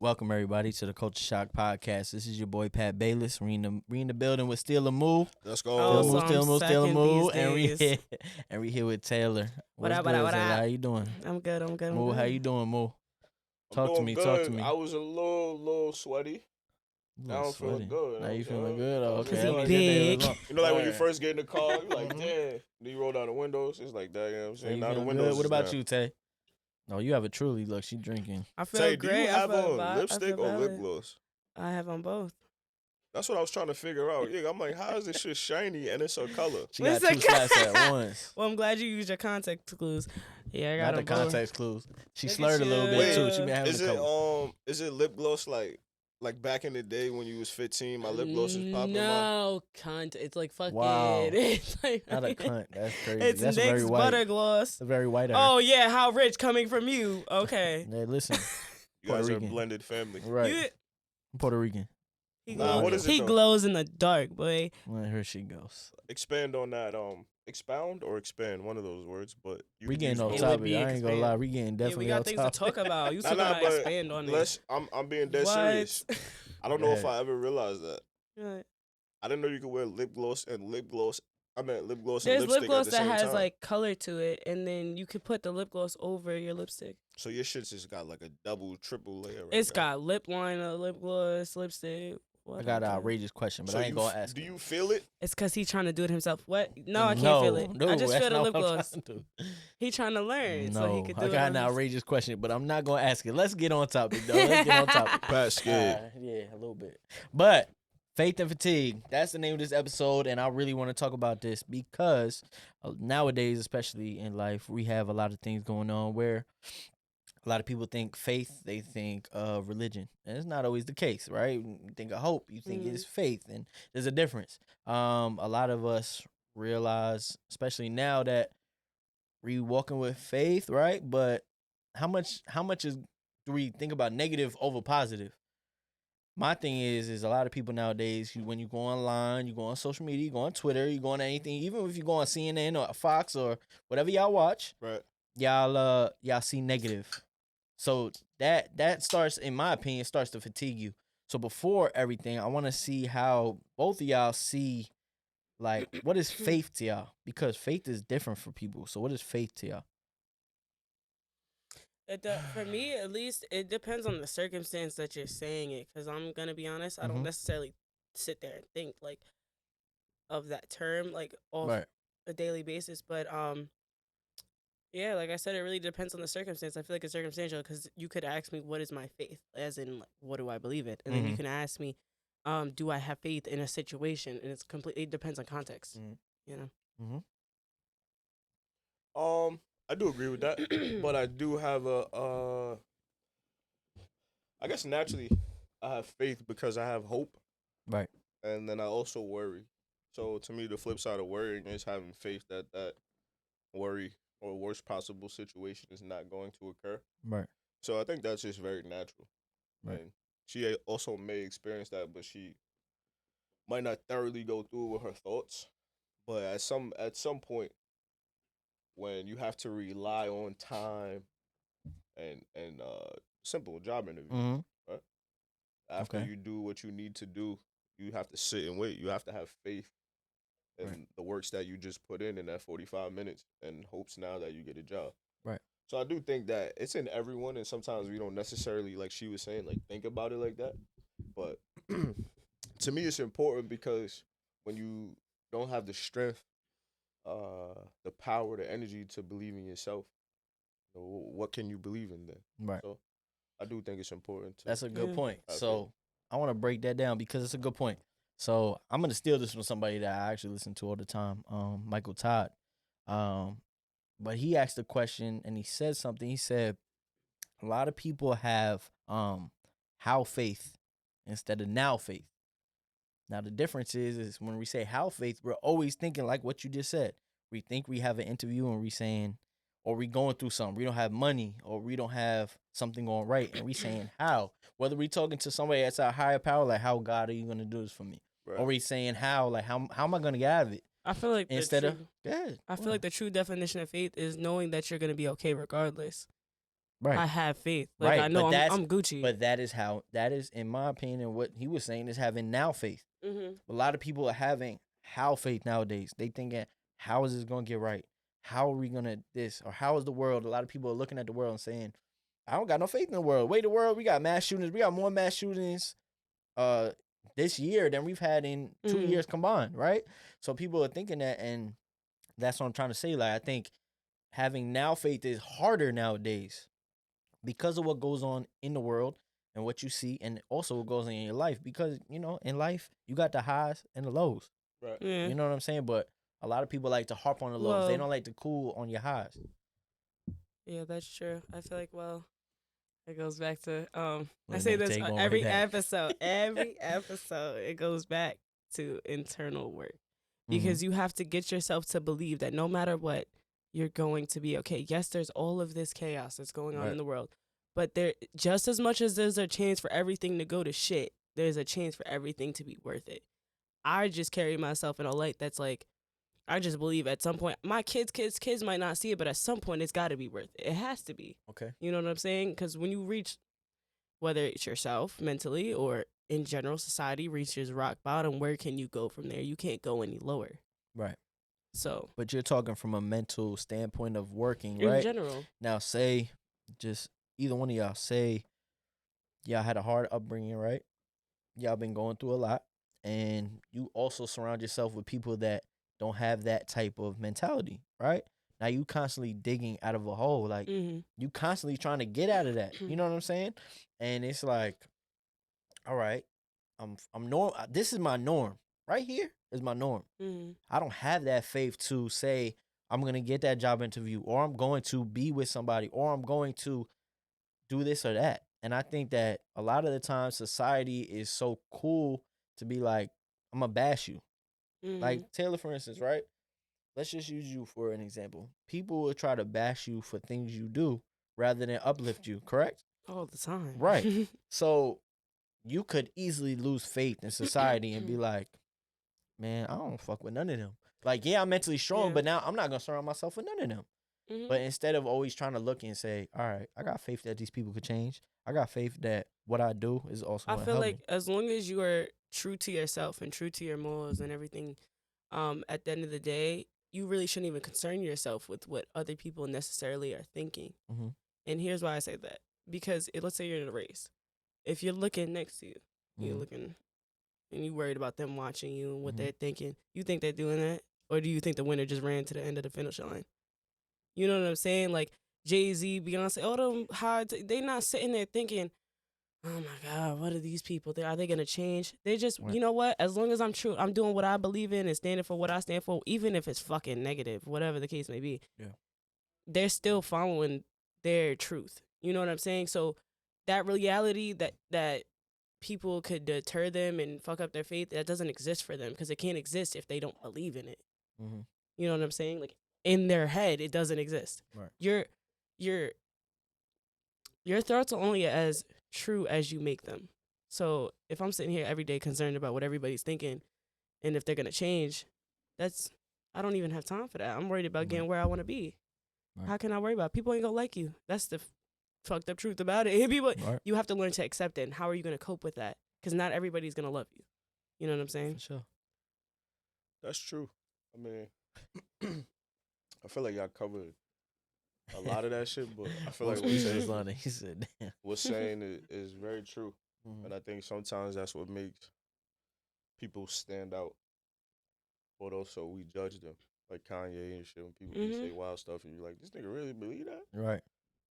Welcome everybody to the Culture Shock Podcast. This is your boy Pat Bayless. We in the building with Steele Moo. Let's Oh, go. so I'm Steele second Moo, these and we days. here, and we here with Taylor. What What's up, good, what up, what Taylor? up? How you doing? I'm good. Moo, how you doing, Moo? I'm Talk to doing me. good. Talk to me. I was a little sweaty. You Now look I'm feeling sweaty. good. Now you know what I'm feeling saying? good? Oh, okay. Cause That he means your day was big. long. You know, like when you Alright. first get in the car, you're like, Mhm. damn. Then you roll down the windows. It's like that. You know what I'm So saying? you Now the feeling windows. good? What is about down. you, Tay? No, you have a truly look. She drinking. I feel Tay, great. do you have I feel on I lipstick feel or lip valid. gloss? I have on both. That's what I was trying to figure out. Yeah, I'm like, how is this shit shiny and it's a color? She got Listen, two slaps at once. Well, I'm glad you used your context clues. Yeah, I got Not the them both. context clues. She Look at slurred a little bit you. too. She been having Is a it couple. is it lip gloss like back in the day when you was 15? My lip gloss was popping. No, cunt. It's like fucking. Wow. It's like Not a cunt. That's crazy. It's That's NYX very white. butter gloss. That's very white. of her. Oh yeah, how rich coming from you? Okay. Hey, listen. You guys Puerto are a Rican. blended family. Right. You- I'm Puerto Rican. he Nah, glows, what is it, he though? glows in the dark, boy. Well, here she goes. Expand on that. Expound or expand, one of those words. But you We can getting use off both. It would topic. be I ain't gonna expand. lie. We getting Yeah, we definitely got off things topic. to talk about. You Nah, still nah, gotta but expand on it. I'm being dead What? serious. I don't know if Yeah. I ever realized that. Right. I didn't know you could wear lip gloss and lip gloss. I meant lip gloss There's and lip lipstick gloss at the that same has time. like color to it, and then you could put the lip gloss over your lipstick. So your shit's just got like a double, triple layer. Right It's now. got lip liner, lip gloss, lipstick. I got an whatever. outrageous question, but So I ain't you gonna f- ask. Do it. you feel it? It's cause he trying to do it himself. What? No, I can't feel it. No, I just that's feel the not lip what I'm gloss. trying to do. He trying to learn, so he No, could do I it. got on an his- outrageous question, but I'm not gonna ask it. Let's get on topic, though. Let's get on topic. Pat scared. Yeah, a little bit. But faith and fatigue. That's the name of this episode, and I really want to talk about this because nowadays, especially in life, we have a lot of things going on where a lot of people think faith, they think of religion, and it's not always the case, right? You think of hope, you think it's faith, and there's a difference. A lot of us realize, especially now that we walking with faith, right? But how much do we think about negative over positive? My thing is a lot of people nowadays, when you go online, you go on social media, you go on Twitter, you go on anything, even if you go on CNN or Fox or whatever y'all watch, Right. y'all see negative. So that starts, in my opinion, starts to fatigue you. So before everything, I want to see how both of y'all see, like, what is faith to y'all? Because faith is different for people. So what is faith to y'all? For me, at least, it depends on the circumstance that you're saying it. Because I'm gonna be honest, I Mhm. don't necessarily sit there and think like of that term like off Right. a daily basis. But yeah, like I said, it really depends on the circumstance. I feel like it's circumstantial because you could ask me, "What is my faith?" As in, like, what do I believe in? And then you Mhm. can ask me, "Do I have faith in a situation?" And it's completely it depends on context. Mhm. You know. I do agree with that, but I do have I guess naturally, I have faith because I have hope, Right. and then I also worry. So to me, the flip side of worrying is having faith that that worry or worst possible situation is not going to occur. Right. So I think that's just very natural. Right. And she also may experience that, but she might not thoroughly go through with her thoughts. But at some point, when you have to rely on time and simple job interview, Mhm. right? After Okay. you do what you need to do, you have to sit and wait. You have to have faith in Right. the works that you just put in that 45 minutes and hopes now that you get a job. Right. So I do think that it's in everyone, and sometimes we don't necessarily, like she was saying, like think about it like that. But to me, it's important because when you don't have the strength, the power, the energy to believe in yourself, you know, what can you believe in then? Right. So I do think it's important to. That's a good Yeah. point. I So I want to break that down because it's a good point. So I'm gonna steal this from somebody that I actually listen to all the time, Michael Todd. But he asked a question and he said something. He said a lot of people have how faith instead of now faith. Now the difference is when we say how faith, we're always thinking like what you just said. We think we have an interview and we saying, or we going through something. We don't have money or we don't have something going right, and we saying how. Whether we talking to somebody that's our higher power, like how God are you gonna do this for me, Right. or we saying how, like how am I gonna get out of it I feel like instead the of true, yeah. I feel like the true definition of faith is knowing that you're gonna be okay regardless. Right. I have faith. Like Right. I know But I'm Gucci. but that is, in my opinion, what he was saying is having now faith. A lot of people are having how faith nowadays. They thinking, how is this gonna get right? How are we gonna this? Or how is the world? A lot of people are looking at the world and saying, I don't got no faith in the world. Wait, the world, we got mass shootings. We got more mass shootings uh this year than we've had in 2 years combined, right? So people are thinking that, and that's what I'm trying to say. Like, I think having now faith is harder nowadays because of what goes on in the world and what you see, and also what goes on in your life. Because, in life, you got the highs and the lows. Right. Yeah. You know what I'm saying? But a lot of people like to harp on the lows. They Well- don't like to cool on your highs. Yeah, that's true. I feel like it goes back to I Well, say then this take one every right back. episode. Every episode it goes back to internal work. Mm-hmm. Because you have to get yourself to believe that no matter what, you're going to be okay. Yes, there's all of this chaos that's going on Right. in the world. But there just as much as there's a chance for everything to go to shit, there's a chance for everything to be worth it. I just carry myself in a light that's like, I just believe at some point, my kids might not see it, but at some point it's got to be worth it. It has to be. Okay. You know what I'm saying? Because when you reach, whether it's yourself mentally or in general society reaches rock bottom, where can you go from there? You can't go any lower. Right. So But you're talking from a mental standpoint of working, in right? general, Now, say, just either one of y'all, say y'all had a hard upbringing, right? Y'all been going through a lot, and you also surround yourself with people that don't have that type of mentality, right? Now you constantly digging out of a hole, like you constantly trying to get out of that. You know what I'm saying? And it's like, all right, I'm norm. This is my norm. Right here is my norm. I don't have that faith to say I'm gonna get that job interview, or I'm going to be with somebody, or I'm going to do this or that. And I think that a lot of the time society is so cool to be like, I'm gonna bash you. Like Taylor, for instance, right? Let's just use you for an example. People will try to bash you for things you do rather than uplift you, correct? all the time. Right. So you could easily lose faith in society and be like, man, I don't fuck with none of them. Like, yeah, I'm mentally strong, Yeah. but now I'm not gonna surround myself with none of them. But instead of always trying to look and say, all right, I got faith that these people could change. I got faith that what I do is also I gonna feel help like me. as long as you are true to yourself and true to your morals and everything, at the end of the day, you really shouldn't even concern yourself with what other people necessarily are thinking. Mhm. And here's why I say that. Because let's say you're in a race. If you're looking next to you, you're Mhm. looking and you worried about them watching you and what Mhm. they're thinking, you think they're doing that? Or do you think the winner just ran to the end of the finish line? You know what I'm saying? Like Jay-Z, Beyonce, all them they not sitting there thinking, oh my God, what are these people? Are they gonna change? They just, Right. you know what? As long as I'm true, I'm doing what I believe in and standing for what I stand for, even if it's fucking negative, whatever the case may be. Yeah. They're still following their truth. You know what I'm saying? So that reality that people could deter them and fuck up their faith, that doesn't exist for them because it can't exist if they don't believe in it. Mhm. You know what I'm saying? Like in their head, it doesn't exist. Right. Your thoughts are only as true as you make them. So if I'm sitting here every day concerned about what everybody's thinking and if they're gonna change, I don't even have time for that. I'm worried about getting where I want to be. Right. How can I worry about it? People ain't gonna like you? That's the fucked up truth about it. People, Right. you have to learn to accept it. And how are you gonna cope with that? Because not everybody's gonna love you. You know what I'm saying? For sure. That's true. I mean, I feel like y'all covered a lot of that shit, but I feel like Most what people saying, is on it. He said, damn. what's saying is very true. Mhm. And I think sometimes that's what makes people stand out. But also we judge them. Like Kanye and shit, when people be say wild stuff and you're like, this nigga really believe that? Right.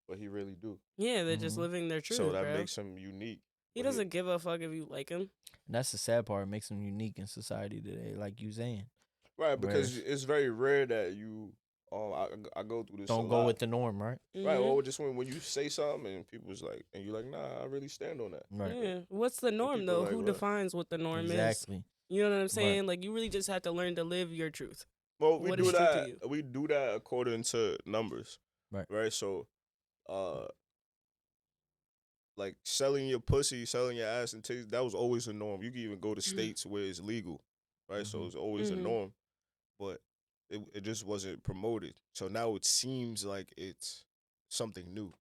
But he really do. Yeah, they're just Mhm. living their truth, So that bro. makes him unique. He But doesn't give a fuck if you like him. And that's the sad part. It makes them unique in society today, like you saying. Right, because Whereas- it's very rare that you I go through this a Don't go lot. with the norm, right? Right, Mhm. or just when you say something and people's like, and you're like, nah, I really stand on that. Right. Yeah. What's the norm people though? like, Who what? defines what the norm is? Exactly. You know what I'm saying? Like you really just have to learn to live your truth. Well, we What do is true to that. you? We do that according to numbers. Right. Right. So, like selling your pussy, selling your ass and titties, that was always a norm. You can even go to states where it's legal. Right. So it's always a norm, but it just wasn't promoted. So now it seems like it's something new.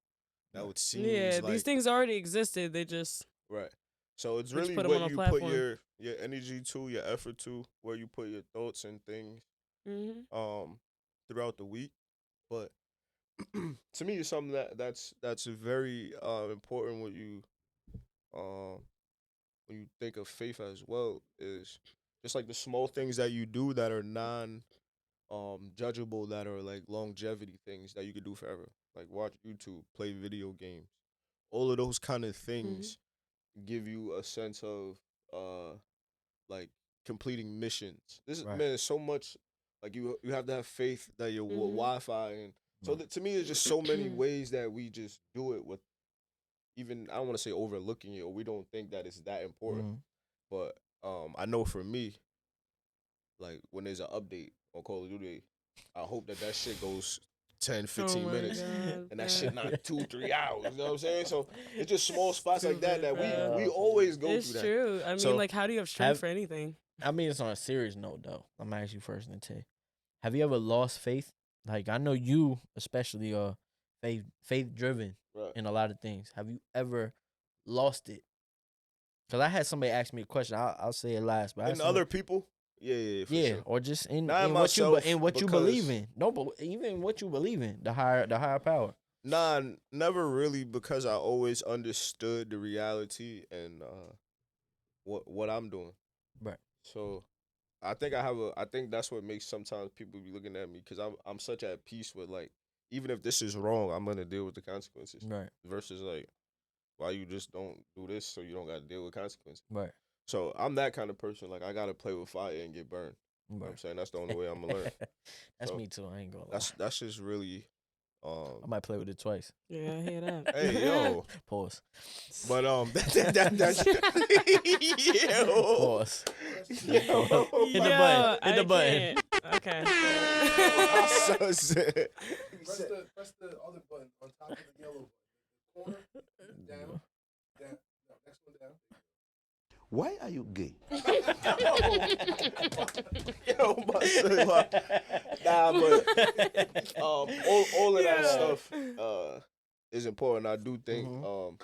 that would seem Yeah, like these things already existed. They just right. So it's We just really put 'em what on a you put platform. your energy to, your effort to, where you put your thoughts and things hmm throughout the week. But to me, it's something that's very important um when you think of faith as well is just like the small things that you do that are non judgeable, that are like longevity things that you could do forever, like watch YouTube, play video games, all of those kind of hmm things give you a sense of like completing missions. This is Right. man, it's so much like you have to have faith that your hmm Wi-Fi and so Right. that, to me, it's just so many ways that we just do it with even I don't want to say overlooking it or we don't think that it's that important. Mhm. But I know for me, like when there's an update on Call of Duty, I hope that shit goes 10, Oh 15 my minutes god, and that man. shit not 2, 3 hours. You know what I'm saying? So it's just small spots like that Stupid, that we bro. always go through It's that. true. I mean, So like, how do you have strength Have for anything? I mean it's on a serious note though. I'm gonna ask you first and Tay. Have you ever lost faith? Like I know you especially are faith driven right. in a lot of things. Have you ever lost it? Cause I had somebody ask me a question. I'll say it last, but I had And somebody, other people, yeah, for yeah, sure. or just in, Not in what you myself in what you believe because in. No, but even what you believe in, the higher power. nah, never really because I always understood the reality and what I'm doing. Right, So I think that's what makes sometimes people be looking at me because I'm such at peace with like even if this is wrong, I'm gonna deal with the consequences. right, Versus like why you just don't do this so you don't gotta deal with consequences. right, So I'm that kind of person. Like I gotta play with fire and get burned. You know what I'm right. saying? That's the only way I'm gonna learn. That's So me too. I ain't gonna lie. that's just really I might play with it twice. Yeah, I hear that. hey yo. Pause. But that's yo. Pause. Yo. Hit the Yo, button. Hit the I button. can't. Okay. My son said. Press the other button on top of the yellow button. Corner, down, down. No, next one down. Why are you gay? Yo, my son, nah, but all of that Yeah. stuff is important. I do think Mhm.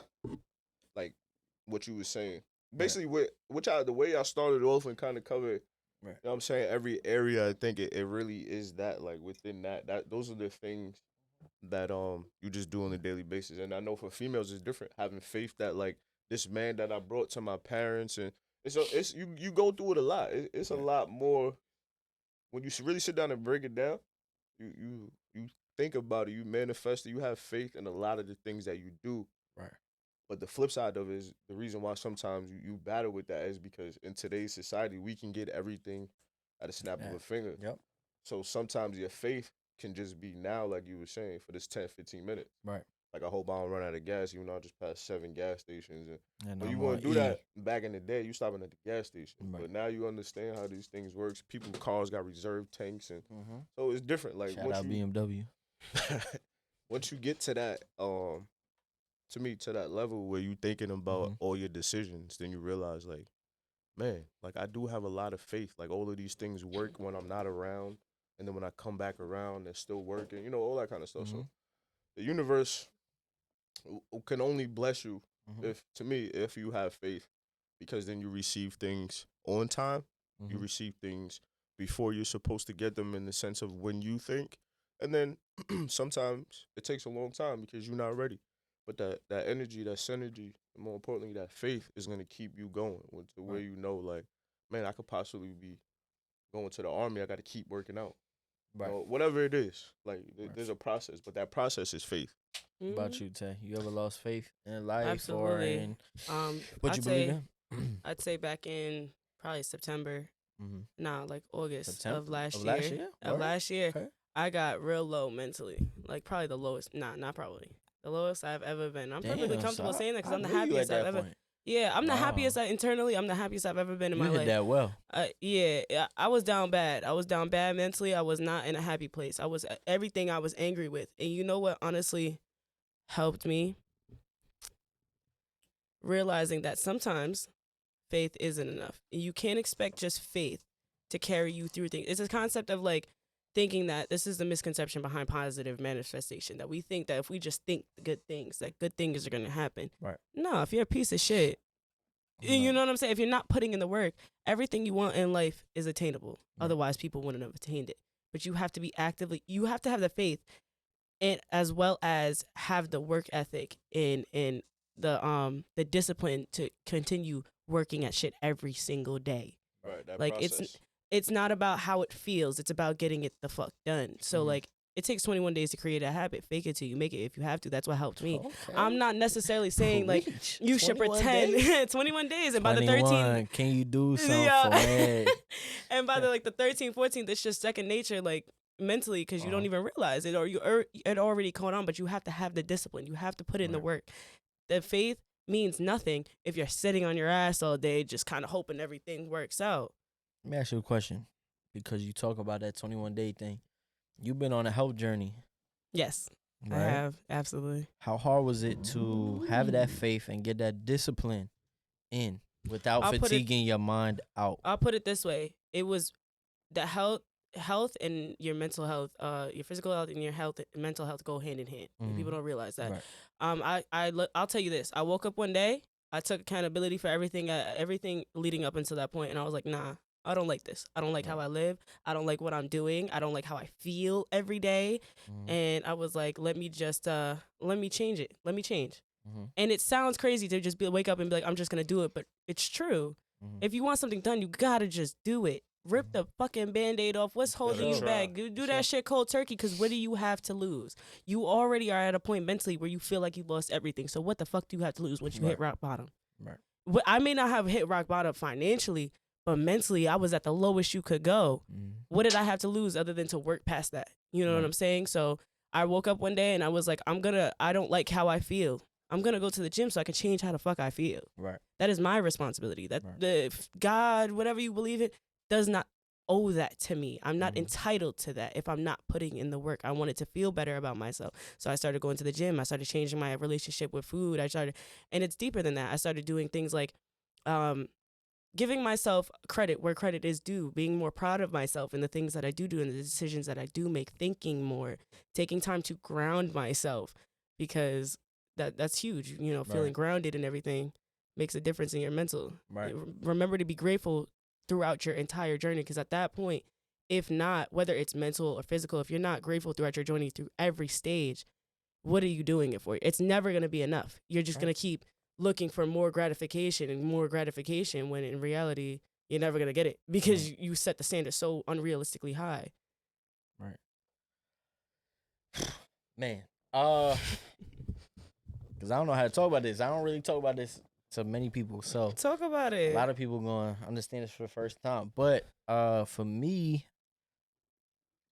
like what you were saying. Right. Basically the way I started off and kind of covered, Right. you know what I'm saying, every area. I think it really is that like within that those are the things that you just do on a daily basis. And I know for females it's different. Having faith that like this man that I brought to my parents and it's you go through it a lot. It's a lot more when you really sit down and break it down. You think about it. You manifest it. You have faith in a lot of the things that you do. Right. But the flip side of it is the reason why sometimes you battle with that is because in today's society we can get everything at a snap of Yeah. a finger. Yep. So sometimes your faith can just be now, like you were saying, for this 10, 15 minutes. Right. Like I hope I don't run out of gas, even though I just passed 7 gas stations. And But you I'm want on to do E. that back in the day, you stopping at the gas station. Right. But now you understand how these things works. People's cars got reserve tanks, and Mm-hmm. so it's different. Like Shout out BMW. once you get to that, to me, to that level where you thinking about Mhm. all your decisions, then you realize like, man, like I do have a lot of faith. Like all of these things work when I'm not around, and then when I come back around, they're still working. You know, all that kind of stuff. So Mhm. the universe can only bless you Mhm. if, to me, if you have faith, because then you receive things on time. You Mhm. receive things before you're supposed to get them in the sense of when you think, and then sometimes it takes a long time because you're not ready. But that energy, that synergy, and more importantly, that faith is gonna keep you going with the way Right. you know, like, man, I could possibly be going to the army. I got to keep working out. Right. Or whatever it is. Like, Right. there's a process, but that process is faith. What about you, Tay? You ever lost faith in life or Absolutely. in what I'd you say, believe in? I'd say back in probably September, Mm-hmm. like August September of last of year. last year? Of Word? last year, Okay. I got real low mentally. Like probably the lowest. Not probably the lowest I've ever been. I'm perfectly Damn, comfortable so saying that because I I'm the knew you at happiest I've that ever. point. Yeah, I'm the Wow. happiest. Internally, I'm the happiest I've ever been in You my hit life. that well. Yeah, I was down bad. I was down bad mentally. I was not in a happy place. I was everything I was angry with. And you know what honestly helped me? Realizing that sometimes faith isn't enough. And you can't expect just faith to carry you through things. It's a concept of like thinking that this is the misconception behind positive manifestation, that we think that if we just think good things, that good things are going to happen. Right. No, if you're a piece of shit, you know what I'm saying? If you're not putting in the work, everything you want in life is attainable. Right. Otherwise, people wouldn't have attained it. But you have to be you have to have the faith, and as well as have the work ethic and the discipline to continue working at shit every single day. Right. That Like process. it's not about how it feels. It's about getting it the fuck done. So Mhm. like it takes 21 days to create a habit. Fake it till you make it if you have to. That's what helped me. Okay. I'm not necessarily saying like Preach. you should 21 pretend days? 21 days and by the 21, 13th can you do something Yeah. for me? and by the like the 13th 14th it's just second nature, like mentally, because you don't Uh-huh. even realize it, or it already caught on. But you have to have the discipline. You have to put in the Right. work. The faith means nothing if you're sitting on your ass all day just kind of hoping everything works out. Let me ask you a question, because you talk about that 21-day thing. You've been on a health journey, Yes, I right? have, absolutely. How hard was it to have that faith and get that discipline in without I'll put it- fatiguing your mind out? I'll put it this way: it was the health and your mental health, your physical health and your mental health go hand in hand. And people Mhm. don't realize that. Right. I'll tell you this: I woke up one day, I took accountability for everything leading up until that point, and I was like, nah. I don't like this. I don't like how I live. I don't like what I'm doing. I don't like how I feel every day. Mhm. And I was like, let me just let me change it. Let me change. Mhm. And it sounds crazy to just wake up and be like, I'm just gonna do it, but it's true. Mhm. If you want something done, you gotta just do it. Rip the fucking Band-Aid off. What's holding you try. back? Do that shit cold turkey, because what do you have to lose? You already are at a point mentally where you feel like you lost everything. So what the fuck do you have to lose once you hit Right. rock bottom? Right. I may not have hit rock bottom financially, but mentally I was at the lowest you could go. Mhm. What did I have to lose other than to work past that? You know what Right. I'm saying? So I woke up one day and I was like, I don't like how I feel. I'm gonna go to the gym so I can change how the fuck I feel. Right. That is my responsibility. That Right. the God, whatever you believe in, does not owe that to me. I'm not Mhm. entitled to that if I'm not putting in the work. I wanted to feel better about myself. So I started going to the gym. I started changing my relationship with food. And it's deeper than that. I started doing things like giving myself credit where credit is due, being more proud of myself and the things that I do and the decisions that I do make, thinking more, taking time to ground myself, because that's huge. You know, feeling Right. grounded and everything makes a difference in your mental. Right. Remember to be grateful throughout your entire journey, because at that point, if not, whether it's mental or physical, if you're not grateful throughout your journey through every stage, what are you doing it for? It's never going to be enough. You're just Right. going to keep looking for more gratification and more gratification, when in reality you're never going to get it, because you set the standard so unrealistically high. Right. Man. Because I don't know how to talk about this. I don't really talk about this to many people. So Talk about a it. lot of people going to understand this for the first time. But for me,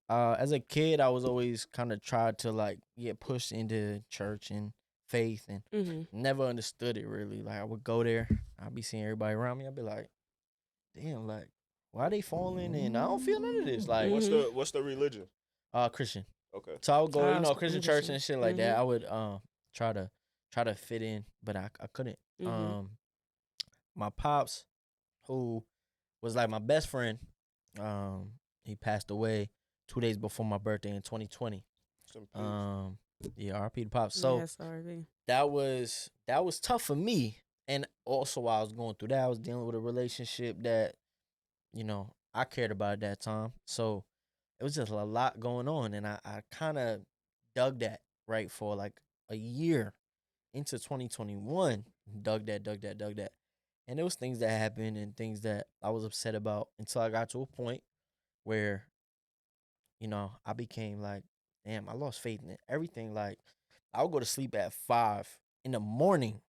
as a kid, I was always kind of tried to like get pushed into church and faith, and Mm-hmm. never understood it really. Like I would go there, I'd be seeing everybody around me. I'd be like, damn, like why they falling? And I don't feel none of this. Like What's the religion? Christian. Okay. So I would go, Ah, you know, I'm Christian church Christian. and shit like that. I would try to fit in, but I couldn't. Mhm. My pops, who was like my best friend, he passed away 2 days before my birthday in 2020. Some peace. Yeah, RP to pops. So Yes, RV. that was tough for me, and also while I was going through that, I was dealing with a relationship that, you know, I cared about at that time. So it was just a lot going on, and I kind of dug that right for like a year into 2021. Dug that. And there was things that happened and things that I was upset about until I got to a point where, you know, I became like, damn, I lost faith in it. Everything. Like, I would go to sleep at 5 in the morning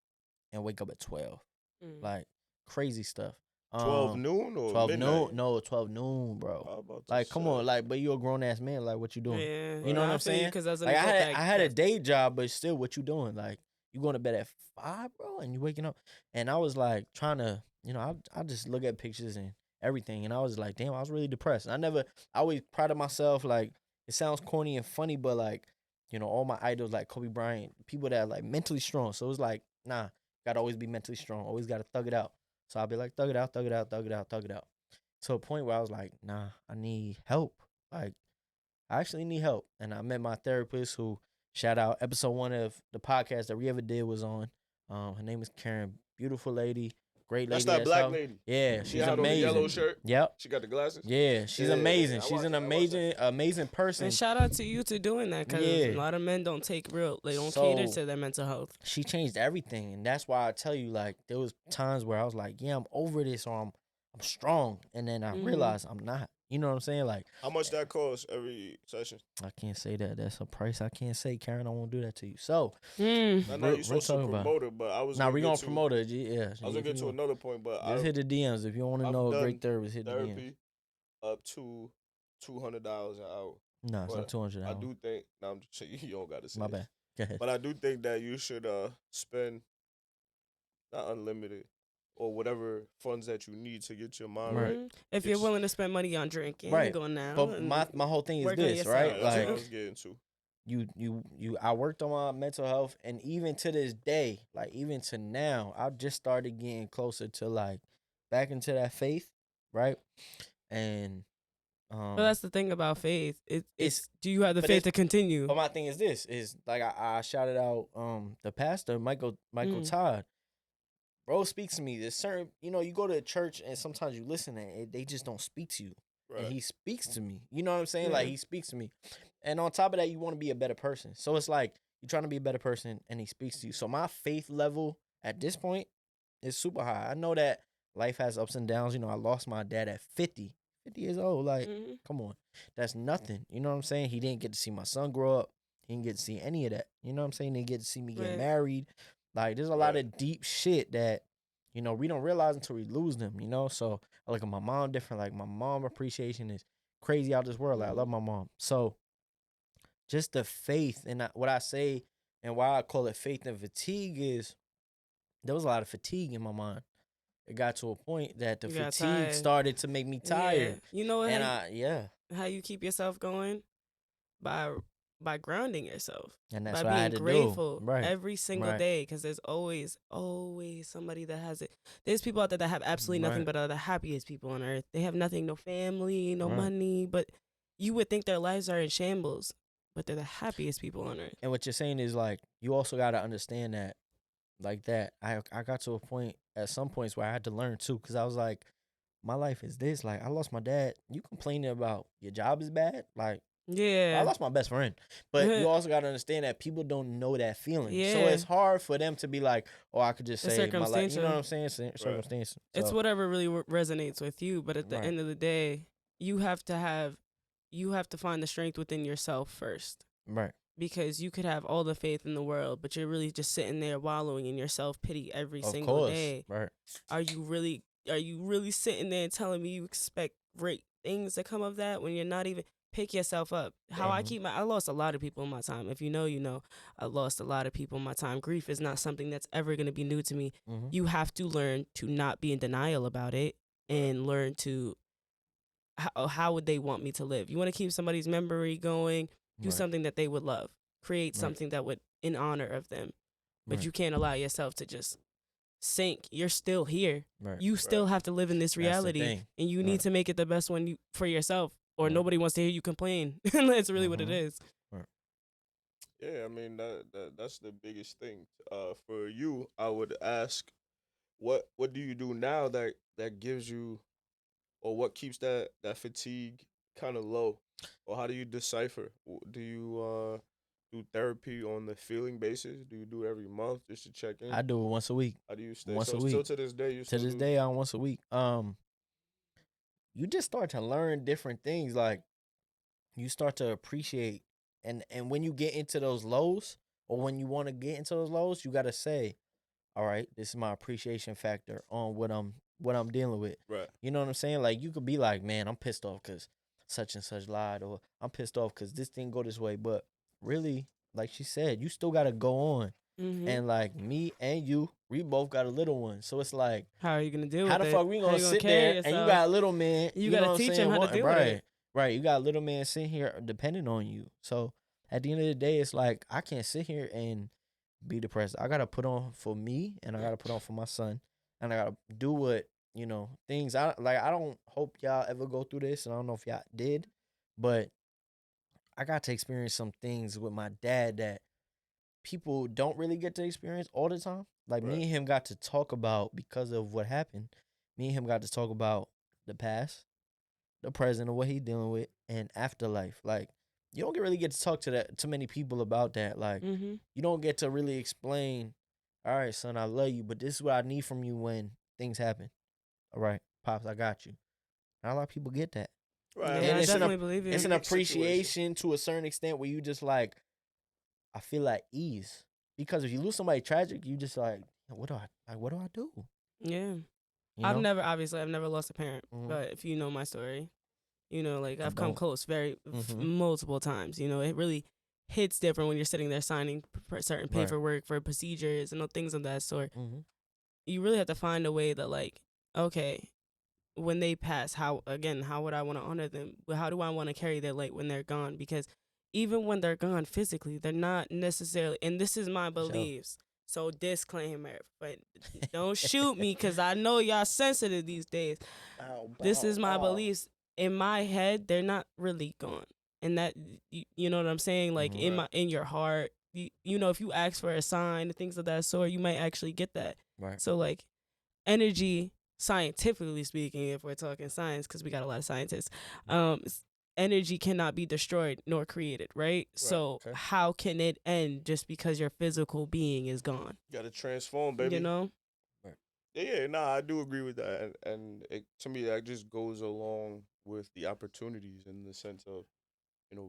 and wake up at 12. Mm. Like, crazy stuff. 12 noon or 12 midnight? noon? No, 12 noon, bro. I was about to Like, come say. on, like, but you a grown ass man. Like, what you doing? Yeah, You know what I'm saying? Because as an Like, adult, I had a day job, but still, what you doing? Like, you going to bed at 5, bro, and you waking up. And I was like trying to, you know, I just look at pictures and everything, and I was like, damn, I was really depressed. I always prided myself. Like, it sounds corny and funny, but like, you know, all my idols like Kobe Bryant, people that are like mentally strong. So it was like, nah, gotta always be mentally strong. Always gotta thug it out. So I'll be like, thug it out. To a point where I was like, nah, I need help. Like, I actually need help. And I met my therapist who, shout out, episode 1 of the podcast that we ever did was on. Her name is Karen. Beautiful lady. Great That's lady. that black helped. lady. Yeah, She she's had on the yellow amazing. shirt. Yep. She got the glasses. Yeah, she's Yeah, amazing. I She's watched an that, I watched that. amazing person. And shout out to you to doing that because Yeah. a lot of men don't take they don't So- cater to their mental health. She changed everything, and that's why I tell you, like, there was times where I was like, yeah, I'm over this, or I'm strong, and then I Mhm. realized I'm not. You know what I'm saying? Like, How much that costs every session? I can't say that. That's a price I can't say, Karen. I won't do that to you. So, Mm. I know We're- you're supposed to we're talking about- promote it, but I was. now we're get gonna to- promote it. Yeah, I was gonna get to another point, but Just hit the DMs if you want to I've know a done great therapist. Hit the DMs. therapy up to $200 an hour. No, it's but not 200. I do think. No, I'm just saying you don't got to say. My this. bad. Go ahead. But I do think that you should spend not unlimited or whatever funds that you need to get your mind Right. right. Mhm. If you're It's- willing to spend money on drinking, Right. going out. But and my whole thing is work on this, yourself. right? That's what I Like, was getting to. I worked on my mental health, and even to this day, like even to now, I just started getting closer to like back into that faith, right? And But that's the thing about faith. It's It's- do you have the but faith it's- to continue? but my thing is this is like I shouted out the pastor Michael Mm. Todd. Bro speaks to me. There's certain, you go to church and sometimes you listen and they just don't speak to you. Right. And he speaks to me. You know what I'm saying? Like Yeah. he speaks to me. And on top of that, you want to be a better person. So it's like you're trying to be a better person and he speaks to you. So my faith level at this point is super high. I know that life has ups and downs. I lost my dad at 50 years old. Like, Mhm. come on. That's nothing. You know what I'm saying? He didn't get to see my son grow up. He didn't get to see any of that. You know what I'm saying? He didn't get to see me get Right. married. Like, there's a lot Right. of deep shit that, we don't realize until we lose them, So I look at my mom different. Like, my mom appreciation is crazy out this world. Like, I love my mom. So just the faith and what I say and why I call it faith and fatigue is there was a lot of fatigue in my mind. It got to a point that the You got fatigue tired. started to make me tired. Yeah. You know what? And how, how you keep yourself going? By grounding yourself. and that's By what I being had to grateful do. Right. every single Right. day, because there's always somebody that has it. There's people out there that have absolutely nothing Right. but are the happiest people on earth. They have nothing, no family, no Right. money, but you would think their lives are in shambles, but they're the happiest people on earth. And what you're saying is like you also got to understand that like that. I got to a point at some points where I had to learn too, because I was like, my life is this. Like I lost my dad. You complaining about your job is bad? Like I Yeah. lost my best friend. But you also got to understand that people don't know that feeling. So Yeah. it's hard for them to be like, oh, I could just It's say my life. You circumstantial. know what I'm saying? Circumstances. It's So, whatever really resonates with you, but at the Right. end of the day, you have to find the strength within yourself first. right. Because you could have all the faith in the world, but you're really just sitting there wallowing in your self-pity every Of single course. day. Right. Are you really sitting there and telling me you expect great things to come of that when you're not even pick yourself up? How I Mhm. keep I lost a lot of people in my time. If you know, you know. I lost a lot of people in my time. Grief is not something that's ever going to be new to me. Mm-hmm. You have to learn to not be in denial about it and learn to how would they want me to live? You want to keep somebody's memory going, do Right. something that they would love. Create Right. something that would in honor of them. But Right. you can't allow yourself to just sink. You're still here. Right. You still have to live in this That's the reality, thing. and you Right. need to make it the best one for yourself, or Right. nobody wants to hear you complain. That's really what it Mhm. is. Yeah, I mean that's the biggest thing. For you, I would ask, what do you do now that gives you, or what keeps that fatigue kind of low, or how do you decipher? Do you do therapy on the feeling basis? Do you do it every month just to check in? I do it once a week. How do you stay? once so a still week. to this day, you To still this do- day, I'm once a week. You just start to learn different things. Like you start to appreciate, and when you get into those lows, or when you want to get into those lows, you gotta say, all right, this is my appreciation factor on what I'm dealing with. Right. You know what I'm saying? Like you could be like, man, I'm pissed off because such and such lied, or I'm pissed off because this didn't go this way. But really, like she said, you still gotta go on. Mm-hmm. And like me and you, we both got a little one. So it's like, How are you gonna deal how with the it? fuck we How gonna you sit carry there and yourself? you got a little man? You know gotta what I'm teach him saying? how to What- deal with right, it. Right. You got a little man sitting here depending on you. So at the end of the day, it's like I can't sit here and be depressed. I gotta put on for me, and I gotta put on for my son, and I gotta do what things. I don't hope y'all ever go through this, and I don't know if y'all did, but I got to experience some things with my dad that people don't really get to experience all the time. Like me Right. and him got to talk about because of what happened. Me and him got to talk about the past, the present, of what he's dealing with, and afterlife. Like you don't really get to talk to that to many people about that. Like Mhm. you don't get to really explain. All right, son, I love you, but this is what I need from you when things happen. All right, pops, I got you. Not a lot of people get that, Right. I Yeah, mean, and I it's a definitely believe it's you. an unique situation. appreciation to a certain extent where you just like I feel at ease because if you lose somebody tragic, you just like what do I like? What do I do? Yeah. You know? I've never lost a parent, Mhm. but if you know my story, you know, like I I've come don't. close Mhm. multiple times. You know, it really hits different when you're sitting there signing certain Right. paperwork for procedures and things of that sort. Mhm. You really have to find a way that, like, okay, when they pass, how would I want to honor them? How do I want to carry their light when they're gone? Because even when they're gone physically, they're not necessarily, and this is my For sure. beliefs. So disclaimer, but don't shoot me because I know y'all sensitive these days. Bow, This bow, is my bow. beliefs. In my head, they're not really gone, and that you know what I'm saying. Like Mhm. Right. in your heart, you know, if you ask for a sign, things of that sort, you might actually get that. Right. So like energy, scientifically speaking, if we're talking science, because we got a lot of scientists, energy cannot be destroyed nor created, right? Right. So Okay. how can it end just because your physical being is gone? You got to transform, You baby. know? Yeah, nah, I do agree with that, and to me that just goes along with the opportunities in the sense of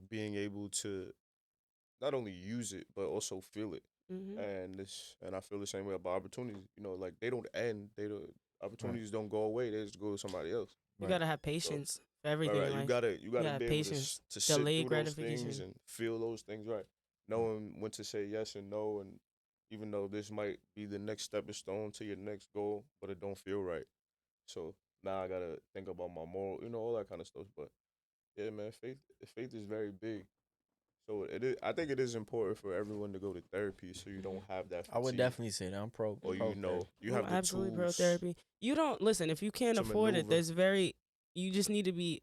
being able to not only use it but also feel it, Mm-hmm. and I feel the same way about opportunities. Like they don't end, Right. opportunities don't go away; they just go to somebody else. You Right. gotta have So patience for right, everything right, in you life. gotta Yeah, be able to patience, to sit delayed through those things gratification. and feel those things, right? Knowing when to say yes and no, and even though this might be the next stepping stone to your next goal, but it don't feel right. So now I gotta think about my moral, all that kind of stuff. But yeah, man, faith is very big. So it is. I think it is important for everyone to go to therapy so you don't have that I would fatigue, definitely say that I'm pro or pro therapy. you I'm have the absolutely pro tools therapy. You don't listen if you can't to afford it. maneuver. You just need to be.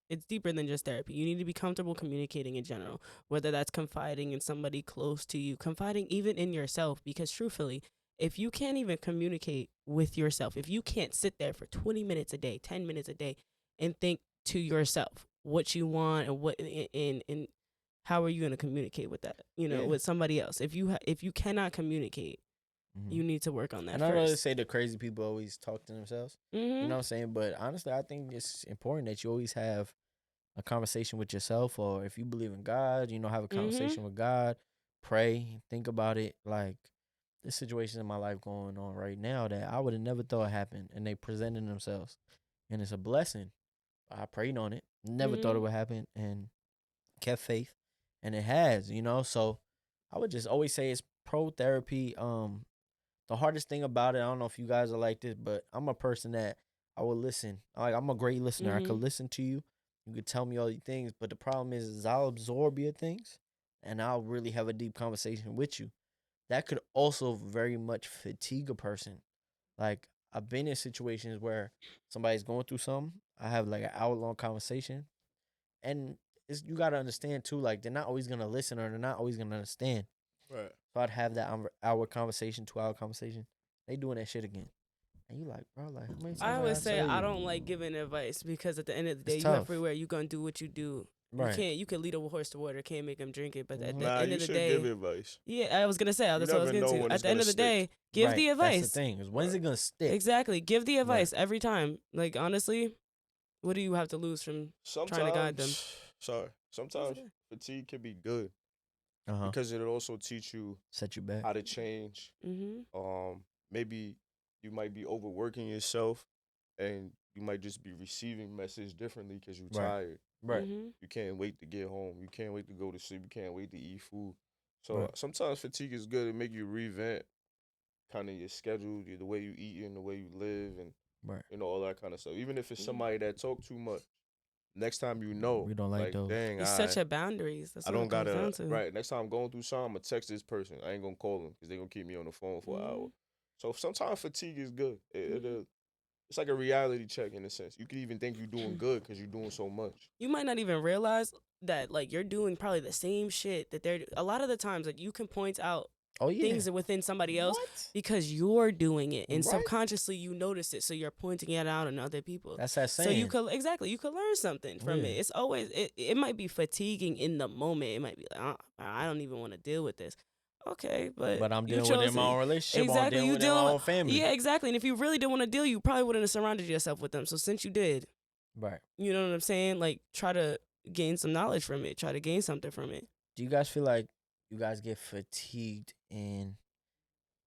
It's deeper than just therapy. You need to be comfortable communicating in general, whether that's confiding in somebody close to you, confiding even in yourself. Because truthfully, if you can't even communicate with yourself, if you can't sit there for 20 minutes a day, 10 minutes a day, and think to yourself what you want and and how are you going to communicate with that, Yeah. with somebody else? If you cannot communicate, Mhm. you need to work on that And I know they first. say the crazy people always talk to themselves. You Mm-hmm. know what I'm saying? But honestly, I think it's important that you always have a conversation with yourself, or if you believe in God, have a Mm-hmm. conversation with God, pray, think about it. Like this situation in my life going on right now that I would have never thought happened, and they presented themselves, and it's a blessing. I prayed on it, never thought it Mm-hmm. would happen, and kept faith, and it has. So I would just always say it's pro therapy. The hardest thing about it, I don't know if you guys are like this, but I'm a person that I will listen. Like I'm a great listener. I Mm-hmm. could listen to you. You could tell me all these things, but the problem is I'll absorb your things, and I'll really have a deep conversation with you. That could also very much fatigue a person. Like I've been in situations where somebody's going through something. I have like an hour long conversation, and you gotta understand too. Like they're not always gonna listen, or they're not always gonna understand. Right. So I'd have that hour conversation, 2 hour conversation. They doing that shit again. And you like, bro, like how many I times I always gotta say tell I you? don't like giving advice because at the end of the It's day, you tough. everywhere. You gonna do what you do. Right. You can lead a horse to water, can't make him drink it. But at Mhm. the Nah, end you of the should give day, advice. yeah, I was gonna say You that's what I was never getting know to. when At it's the end gonna of the stick. day, give Right. the That's the advice. thing. Is when's Right. it gonna stick? Exactly, give the advice Right. every time. Like honestly, what do you have to lose from trying to guide them? Sometimes, sorry, That's sometimes okay. fatigue can be good Uh huh. because it'll also teach you Set you back. how to change. Mhm. Maybe you might be overworking yourself, and you might just be receiving message differently because you're Right. tired. Right. Mhm. You can't wait to get home. You can't wait to go to sleep. You can't wait to eat food. So Right. sometimes fatigue is good. It make you revamp kind of your schedule, the way you eat and the way you live, and Right. all that kind of stuff. Even if it's Mhm. somebody that talk too much, next time you know, We don't like like, those. dang, You set your boundaries. That's I what it don't comes gotta down to. right. Next time I'm going through something, I'm gonna text this person. I ain't gonna call them because they gonna keep me on the phone for an hour. Mhm. So sometimes fatigue is good. It Mhm. is. it's like a reality check in a sense. You could even think you're doing good because you're doing so much. You might not even realize that like you're doing probably the same shit that they're. A lot of the times, like you can point out Oh yeah. things within somebody else What? because you're doing it, and Right. subconsciously you notice it, so you're pointing it out on other people. That's that saying. So you could you could learn something from Yeah. it. It's always it might be fatiguing in the moment. It might be like I don't even want to deal with this. Okay, but I'm you dealing with it chose in my own relationship. Exactly, I'm dealing you with it in my dealing own family. Yeah, exactly. And if you really didn't want to deal, you probably wouldn't have surrounded yourself with them. So since you did, Right. you know what I'm saying? Like try to gain some knowledge from it. Try to gain something from it. Do you guys feel like you guys get fatigued in?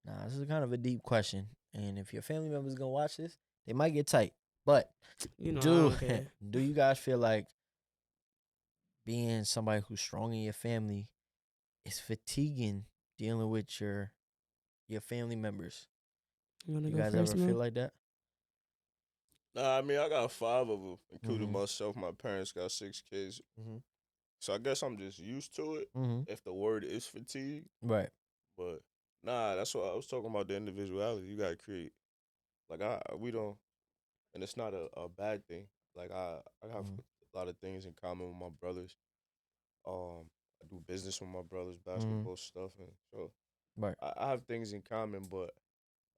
Nah, this is kind of a deep question, and if your family members gonna watch this, they might get tight. But You know, I do don't care. do you guys feel like being somebody who's strong in your family is fatiguing dealing with your family members? You wanna You go guys first, ever Mo? feel like that? Nah, I mean, I got 5 of them, including Mhm. myself. My parents got 6 kids. Mhm. So I guess I'm just used to it, Mm-hmm. if the word is fatigue. Right. But nah, that's what I was talking about, the individuality. You got to create. Like, we don't, and it's not a bad thing. Like, I have Mhm. a lot of things in common with my brothers. I do business with my brothers, Mhm. basketball stuff. And so Right. I have things in common, but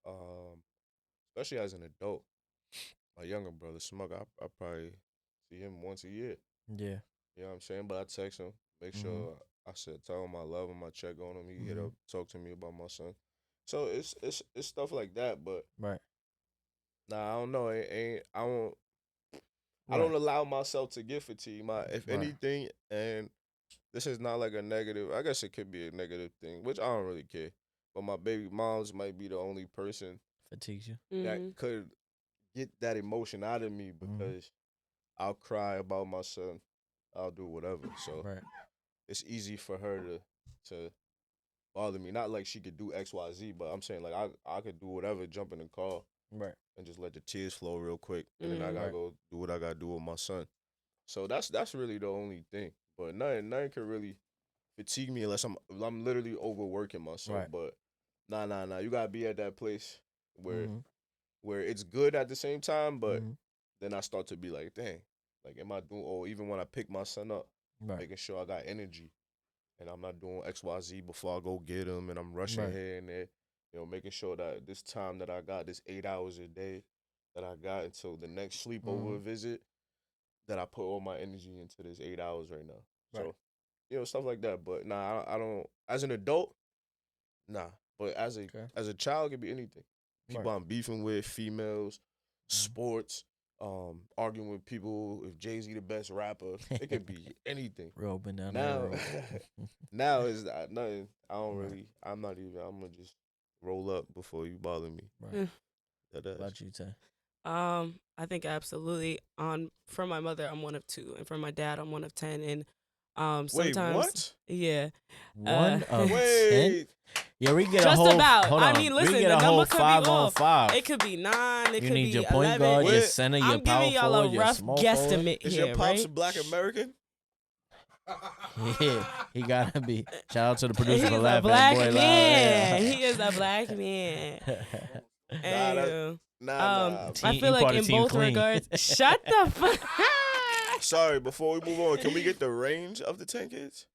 um, especially as an adult, my younger brother, Smug, I probably see him once a year. Yeah. You know what I'm saying? But I text him, make Mhm. sure tell him I love him, I check on him. He hit Mhm. up, talk to me about my son. So it's stuff like that. But Right. nah, I don't know. It ain't I Right. don't allow myself to get fatigued. If Right. anything, and this is not like a negative. I guess it could be a negative thing, which I don't really care. But my baby moms might be the only person Fatigues you. that Mhm. could get that emotion out of me Mm-hmm. because I'll cry about my son. I'll do whatever. So Right. it's easy for her to bother me. Not like she could do X, Y, Z, but I'm saying like I could do whatever, jump in the car Right. and just let the tears flow real quick, and then I Mhm. gotta Right. go do what I gotta do with my son. So that's really the only thing. But nothing can really fatigue me unless I'm literally overworking myself. Right. But nah. You gotta be at that place where Mm-hmm. where it's good at the same time, but Mm-hmm. then I start to be like, dang, like am I doing? Or even when I pick my son up, Right. making sure I got energy and I'm not doing X, Y, Z before I go get him, and I'm rushing Right. here and there. You know, making sure that this time that I got, this 8 hours a day that I got until the next sleepover Mhm. visit, that I put all my energy into this 8 hours right now. Right. So, stuff like that. But nah, I don't. As an adult, nah. But Okay. as a child, it could be anything. People Right. I'm beefing with, females, Mhm. sports, arguing with people. If Jay-Z the best rapper, it could be anything. Real open down Now, that road. now is nothing. I don't Right. really. I'm not even. I'm gonna just roll up before you bother me. Right. That What ass. about you, Tay? I think absolutely. From my mother, I'm one of 2, and from my dad, I'm one of 10. And Wait, sometimes, what? yeah, One of 10. Wait. Yeah, we get a just whole. about. Hold I on. mean, we listen, get the a whole number could be 5-on-5. off. It could be 9. It You could need be your point 11. guard, your Wait. center, your I'm power giving y'all a forward, your rough small forward. guesstimate Is here, your pops right? Black American? Yeah, he gotta be. Shout out to the producer He's for a laughing. black Boy, man. He is a black man. Nah, Anywho, Nah. I He feel like part of in Team both Clean. regards. Shut the fuck. Sorry, before we move on, can we get the range of the 10 kids?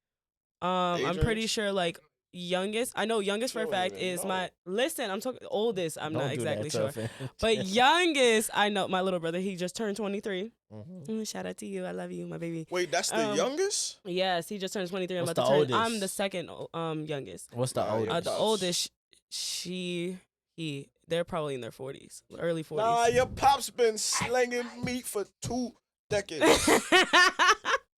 Age I'm pretty range? sure like youngest. I know youngest She for a don't fact even is know. my. Listen, I'm talking oldest. I'm Don't not do exactly that, sure. tough. But youngest, I know my little brother. He just turned 23. Mhm. Shout out to you. I love you, my baby. Wait, that's the youngest? Yes, he just turned 23. I'm What's about to the turn. I'm the oldest? second youngest. What's the Nah, yeah, oldest? The Pops. oldest, he. They're probably in their 40s, early 40s. Nah, your pop's been slinging meat for 2 decades.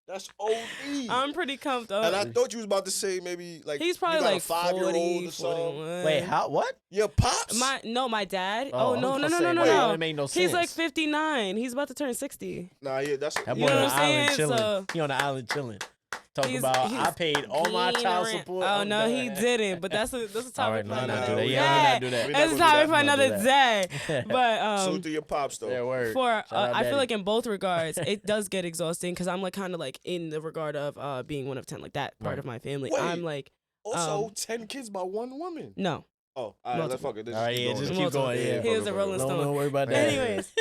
That's OD. I'm pretty comfortable. And I thought you was about to say maybe like He's probably you got like a 5-year-old 40, or something. 41. Wait, how? What? Your pops? My dad. Oh, Oh, I no, was no, gonna no, say, no, no, wait, no. that make no He's like sense. 59. He's about to turn 60. Nah, yeah, that's That You boy know on what the I'm island saying? chilling. So- He on the island chilling. Talking He's- about he's I paid all my getting child around- support. Oh I'm no, he done. didn't. But that's a topic All right, for no, another not do that. that. day. Yeah, we're not do that. We It's a not gonna topic do for that. another Don't do day. But Salute to your pops though. Yeah, word. for Shout out I feel Daddy. like in both regards, it does get exhausting because I'm like kind of like in the regard of being one of 10, like that part Right. of my family. Wait. I'm like Also, 10 kids by one woman. no. Oh, all right, let's Multiple. fuck it. All Just right, keep yeah, going. just then. keep going. Yeah, He was a Rolling don't Stone. worry about that. Anyways,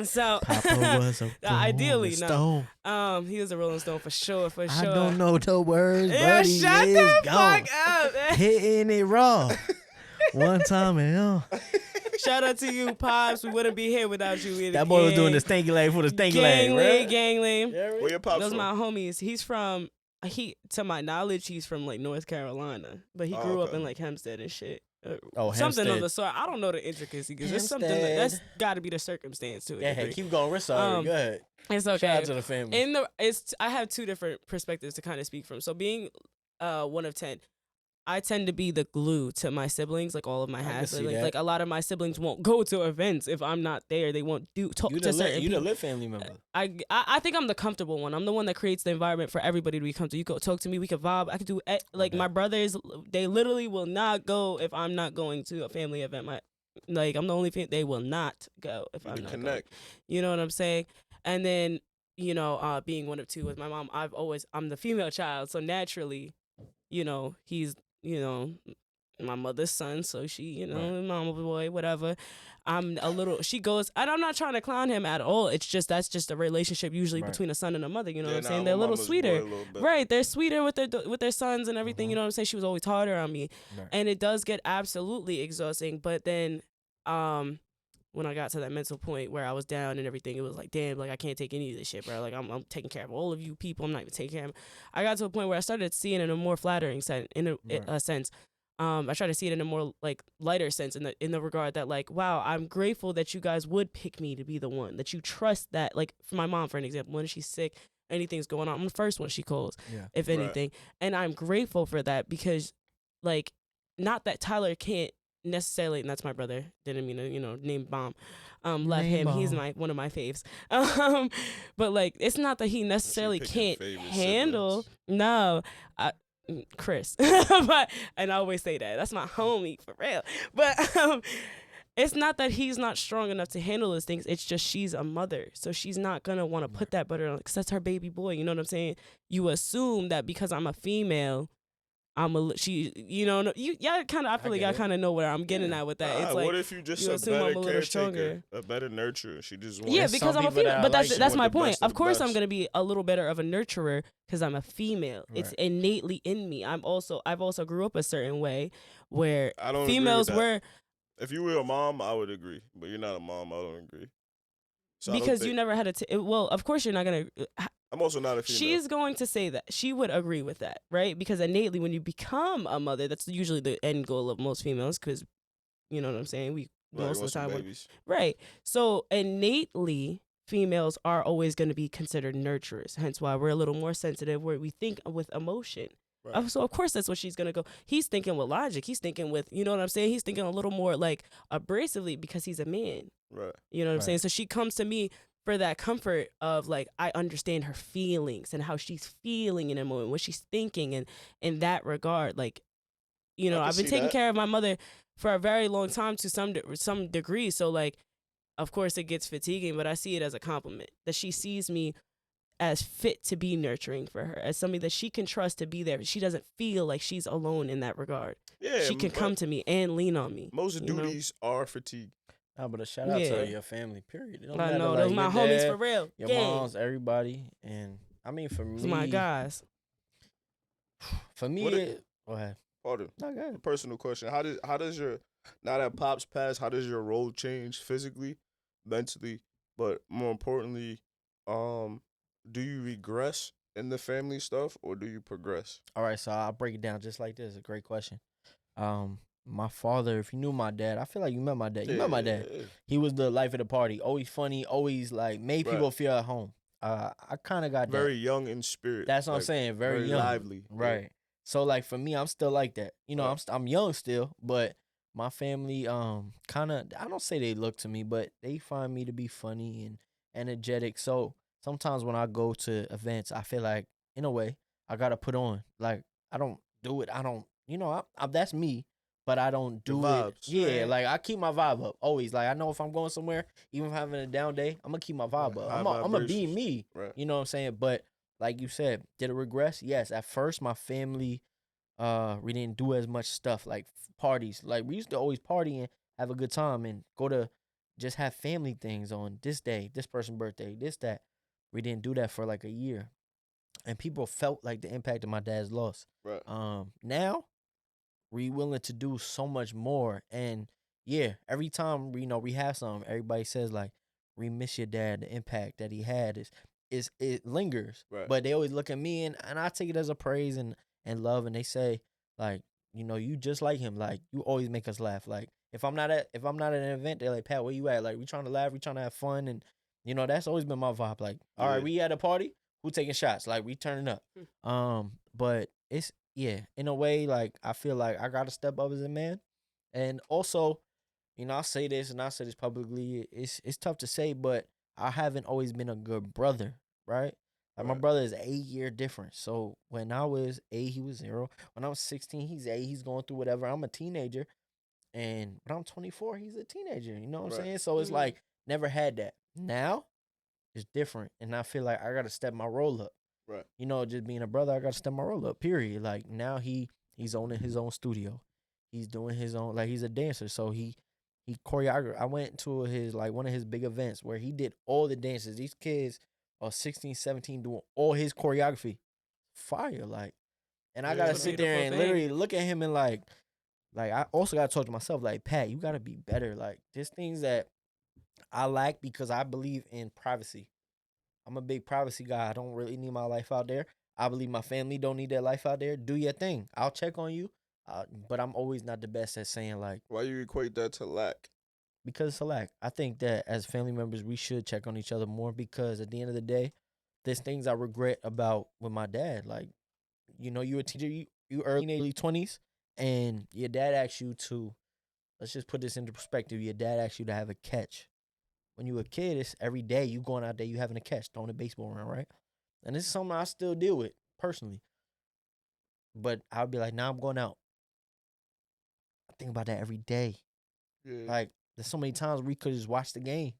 so Papa was a ideally, Rolling no. Stone. He was a Rolling Stone for sure, for I sure. don't know the words, Yeah, but he shut is the gone. fuck up. Man. Hitting it raw. One time and Shout out to you, Pops. We wouldn't be here without you. Either. that boy was doing the stanky leg for the stanky leg, Gangly, right? gangly. Where your pops Those from? my homies. He's from to my knowledge, he's from like North Carolina, but he grew up okay. in like Hempstead and shit. Hempstead. Something of the sort. I don't know the intricacies because there's something that's got to be the circumstance to it. Yeah, hey, keep going. We're sorry. Go ahead. It's okay. Shout out to the family. I have two different perspectives to kind of speak from. So being one of 10, I tend to be the glue to my siblings, like all of my I can half see siblings. that. Like a lot of my siblings won't go to events if I'm not there. They won't talk to certain You the people. lit family member. I think I'm the comfortable one. I'm the one that creates the environment for everybody to be comfortable. You go talk to me. We can vibe. I can do like my brothers. They literally will not go if I'm not going to a family event. I'm the only they will not go if I'm not going. You know what I'm saying? And then being one of two with my mom, I'm the female child, so naturally, he's my mother's son, so she, mama boy, whatever. She goes, and I'm not trying to clown him at all. It's just, that's just a relationship usually between a son and a mother, you know what I'm saying? They're a little sweeter. Right, they're sweeter with their sons and everything, you know what I'm saying? She was always harder on me. Right. And it does get absolutely exhausting, but then, when I got to that mental point where I was down and everything, it was like, damn, like I can't take any of this shit, bro. Like I'm taking care of all of you people. I'm not even taking care of them. I got to a point where I started seeing it in a more flattering sense, sense. I try to see it in a more like lighter sense in the regard that like, wow, I'm grateful that you guys would pick me to be the one, that you trust that. Like for my mom, for an example, when she's sick, anything's going on, I'm the first one she calls, if anything. And I'm grateful for that because like, not that Tyler can't necessarily, and that's my brother, didn't mean to name bomb, love him, he's one of my faves, but like it's not that he necessarily can't handle Chris but, and I always say that's my homie for real, but it's not that he's not strong enough to handle those things, it's just she's a mother, so she's not gonna want to put that butter on because that's her baby boy, you know what I'm saying? You assume that because I'm a female, y'all kind of, I feel like y'all kind of know where I'm getting at with that. It's like, what if you just assume I'm a little stronger, a better nurturer? She just wants because I'm a female, but that's my point. Of course, I'm best. gonna be a little better of a nurturer because I'm a female. Right. It's innately in me. I've also grew up a certain way where females were. If you were a mom, I would agree, but you're not a mom. I don't agree. So because you never had well, of course you're not gonna. I'm also not a female. She's going to say that. She would agree with that, right? Because innately, when you become a mother, that's usually the end goal of most females, because, you know what I'm saying? Most of the time. Right. So innately, females are always going to be considered nurturers, hence why we're a little more sensitive, where we think with emotion. Right. So, of course, that's what she's going to go. He's thinking with logic. He's thinking with, you know what I'm saying? He's thinking a little more, like, abrasively because he's a man. Right. You know what I'm saying? So she comes to me for that comfort of like, I understand her feelings and how she's feeling in a moment, what she's thinking, and in that regard, like, I've been taking care of my mother for a very long time to some degree. So like, of course it gets fatiguing, but I see it as a compliment that she sees me as fit to be nurturing for her, as somebody that she can trust to be there. She doesn't feel like she's alone in that regard. Yeah, she can come to me and lean on me. Most duties are fatigue. But a shout out to your family, period. I know, those my homies for real. Your moms, everybody. And I mean, for me. My guys. For me, go ahead. Pardon. A personal question. How does your, now that Pops passed, how does your role change physically, mentally, but more importantly, do you regress in the family stuff or do you progress? All right, so I'll break it down just like this. A great question. My father, if you knew my dad, I feel like you met my dad. You met my dad. Yeah. He was the life of the party. Always funny, always like made people feel at home. I kind of got very young in spirit. That's what I'm saying. Very young. Lively. Right. Yeah. So like for me, I'm still like that. I'm young still, but my family kind of, I don't say they look to me, but they find me to be funny and energetic. So sometimes when I go to events, I feel like in a way I got to put on. Like I don't do it. I don't, that's me. But I don't do it. Yeah, like I keep my vibe up always. Like I know if I'm going somewhere, even if I'm having a down day, I'm gonna keep my vibe up. I'm gonna be me. Right. You know what I'm saying? But like you said, did it regress? Yes. At first, my family, We didn't do as much stuff like parties. Like we used to always party and have a good time and go to just have family things on this day, this person's birthday, this that. We didn't do that for like a year, and people felt like the impact of my dad's loss. Right. Now we willing to do so much more, and yeah, every time we have something, everybody says like, "We miss your dad. The impact that he had is it lingers." Right. But they always look at me, and I take it as a praise and love, and they say like, you just like him. Like you always make us laugh. Like if I'm not at an event, they're like, "Pat, where you at?" Like we trying to laugh, we trying to have fun, and that's always been my vibe. Like, all Yeah. right, we at a party, who taking shots? Like we turning up. But it's yeah, in a way, like I feel like I gotta step up as a man, and also, I say this and I say this publicly. It's tough to say, but I haven't always been a good brother, right? Like my Right. brother is 8 year difference. So when I was 8, he was 0. When I was 16, he's 8. He's going through whatever. I'm a teenager, and when I'm 24, he's a teenager. You know what I'm Right. saying? So it's Mhm. like never had that. Now it's different, and I feel like I gotta step my role up. Right. Just being a brother, I gotta step my role up. Period. Like now he's owning his own studio. He's doing his own, like he's a dancer. So he choreographed. I went to his like one of his big events where he did all the dances. These kids are 16, 17 doing all his choreography. Fire, like. And I Yeah. gotta It's a sit there beautiful and thing. literally look at him and like I also gotta talk to myself, like, Pat, you gotta be better. Like there's things that I lack because I believe in privacy. I'm a big privacy guy. I don't really need my life out there. I believe my family don't need their life out there. Do your thing. I'll check on you. But I'm always not the best at saying like, Why you equate that to lack? because it's a lack. I think that as family members, we should check on each other more because at the end of the day, there's things I regret about with my dad. Like, you a teacher, you early 20s, and your dad asks you to, let's just put this into perspective. Your dad asks you to have a catch. When you a kid, it's every day you going out there, you having a catch, throwing a baseball around, right? And this is something I still deal with personally. But I'll be like, now I'm going out. I think about that every day. Yeah. Like, there's so many times we could just watch the game.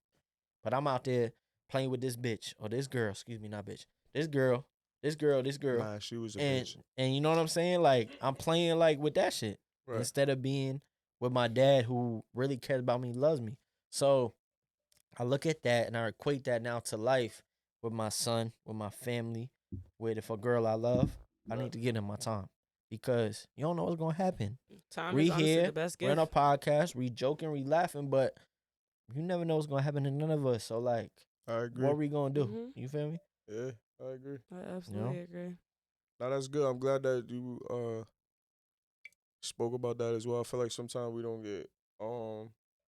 But I'm out there playing with this bitch or this girl, excuse me, not bitch. This girl, this girl, this girl. Nah, she was a And bitch. and you know what I'm saying? Like, I'm playing like with that shit. Right. Instead of being with my dad who really cares about me, loves me. So I look at that and I equate that now to life with my son, with my family, with if a girl I love, I Right. need to get in my time because you don't know what's gonna happen. Time We is honestly here, the best we're on a gift. podcast, we joking, we laughing, but you never know what's gonna happen to none of us. So like, I agree. what are we gonna do? Mhm. You feel me? Yeah, I agree. I absolutely agree. Now that's good. I'm glad that you spoke about that as well. I feel like sometimes we don't get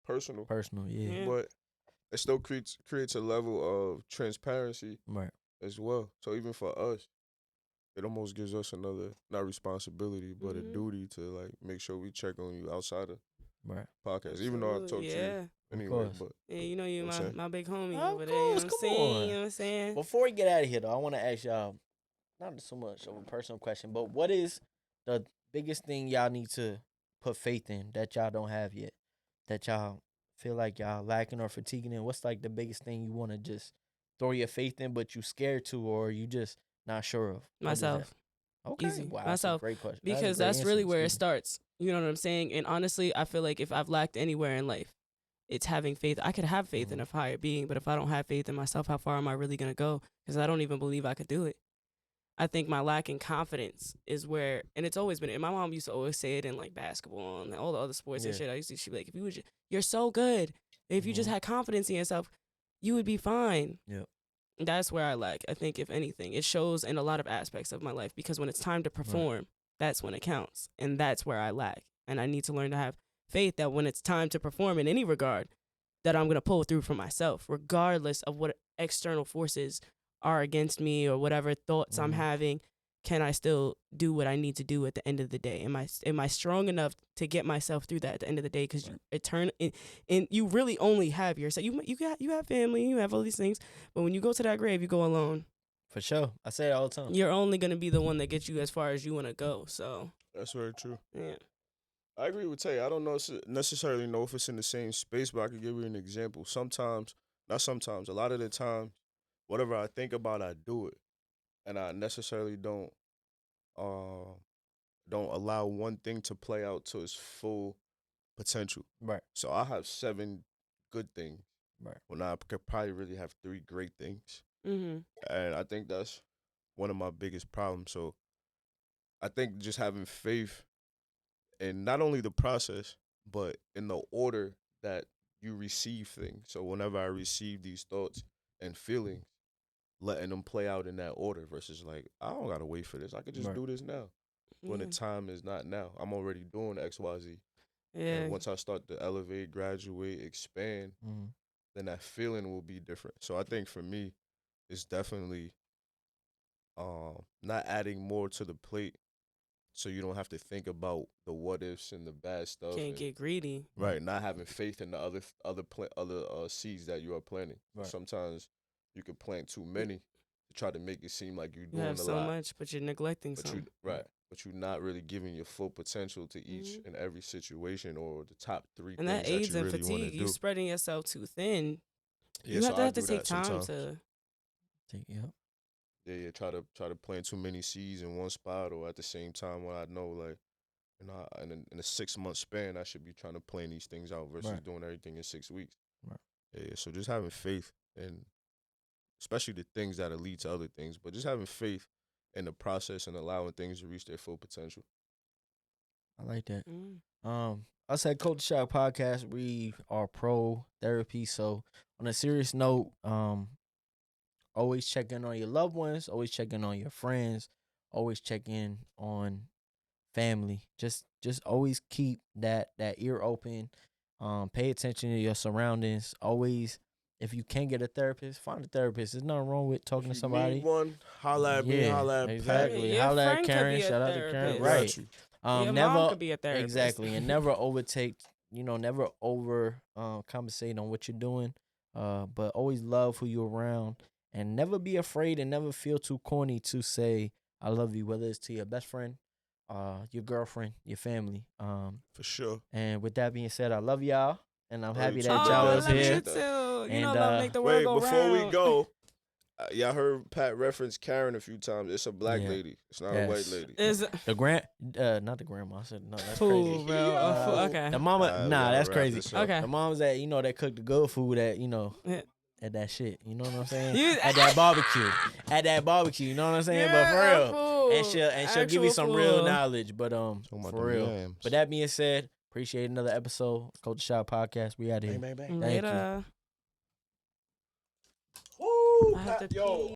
personal, Personal, yeah. Yeah. but it still creates a level of transparency Right. as well. So even for us, it almost gives us another not responsibility but a Mhm. duty to like make sure we check on you outside of Right. podcast. Even though I talk Absolutely, to yeah. you anyway, course. but Yeah, you know you know what I'm saying? my big homie Of over there. You know course, what I'm come saying? on. You know what I'm saying? Before we get out of here, though, I want to ask y'all not so much of a personal question, but what is the biggest thing y'all need to put faith in that y'all don't have yet? That y'all feel like y'all lacking or fatiguing in? What's like the biggest thing you want to just throw your faith in, but you scared to, or you just not sure of? What is that? Myself. Okay, Easy. wow, Myself. that's a great question. Because that's really where it starts. You know what I'm saying? And honestly, I feel like if I've lacked anywhere in life, it's having faith. I could have faith in a higher being, but if I don't have faith in myself, how far am I really going to go? Because I don't even believe I could do it. I think my lack in confidence is where, and it's always been, and my mom used to always say it in like basketball and all the other sports and Yeah. shit. I used to, she'd be like, if you would just, you're so good. If you just Mhm. had confidence in yourself, you would be fine. Yep. That's where I lack. I think, if anything, it shows in a lot of aspects of my life because when it's time to perform, that's when it counts. And that's where I lack. And I need to learn to have faith that when it's time to perform in any regard, that I'm going to pull through for myself, regardless of what external forces are against me or whatever thoughts I'm Mhm. having. Can I still do what I need to do at the end of the day? Am I strong enough to get myself through that at the end of the day? Because and you really only have yourself. You have family, you have all these things, but when you go to that grave, you go alone. For sure. I say it all the time. You're only gonna be the one that gets you as far as you want to go. So that's very true. yeah, I agree with Tay. I don't necessarily know if it's in the same space, but I could give you an example. Sometimes, not sometimes, a lot of the time, whatever I think about, I do it, and I necessarily don't uh, don't allow one thing to play out to its full potential. Right. So I have 7 good things. Right. When I could probably really have 3 great things. Mm-hmm. And I think that's one of my biggest problems. So I think just having faith in not only the process, but in the order that you receive things. So whenever I receive these thoughts and feelings, letting them play out in that order versus like, I don't gotta wait for this. I could just Right. do this now. When the time is not now. I'm already doing XYZ. Yeah. And once I start to elevate, graduate, expand, Mhm. then that feeling will be different. So I think for me, it's definitely not adding more to the plate so you don't have to think about the what ifs and the bad stuff. Can't and, get greedy. right, not having faith in the other seeds that you are planting. Right. Sometimes you could plant too many to try to make it seem like you're You doing have a so lot. much, but you're neglecting But some. but you're not really giving your full potential to each and every situation or the top 3 And things that aids you in really want to fatigue. do. You spreading yourself too thin. Yeah, You so have I to do take that time sometimes. to. Yep. Yeah, try to plant too many seeds in one spot, or at the same time when I know like, in a 6-month span, I should be trying to plan these things out versus Right. doing everything in 6 weeks. Right. Yeah, so just having faith and especially the things that lead to other things, but just having faith in the process and allowing things to reach their full potential. I like that. Mm. Us at Culture Shock Podcast, we are pro therapy. So on a serious note, always check in on your loved ones, always check in on your friends, always check in on family. Just always keep that ear open. Pay attention to your surroundings. Always, if you can't get a therapist, find a therapist. There's nothing wrong with talking If to you somebody. need one, holla at me, Yeah, holla at Pat. exactly. Your Holla at friend could Karen. be a Shout out to Karen. therapist. Right. Got you. Your Never mom could be a therapist. exactly, and never overtake. Never over compensate on what you're doing. But always love who you're around, and never be afraid, and never feel too corny to say I love you, whether it's to your best friend, your girlfriend, your family. For sure. And with that being said, I love y'all, and I'm Love happy you that too, Oh, brother. y'all I was love here. you too. You know, And, love make the world Wait, go before we round. go, y'all heard Pat reference Karen a few times. It's a black Yeah. lady. It's not a white Yes. lady. Is Not the grandma. I said no. That's fool, crazy. bro. Yo. Okay. The mama, We nah, gotta that's wrap crazy. this up. Okay. The moms that that cook the good food at Yeah. at that shit. You know what I'm saying? You- At that barbecue. At that barbecue. You know what I'm saying? But for You're a real. fool. And she'll give you some real Actual knowledge. But Talking about for them real. yams. But that being said, appreciate another episode. Culture Shop Podcast. We out here. Bang, bang, bang. fool. Thank you. Later. Woo, I have Pat, to yo. pee.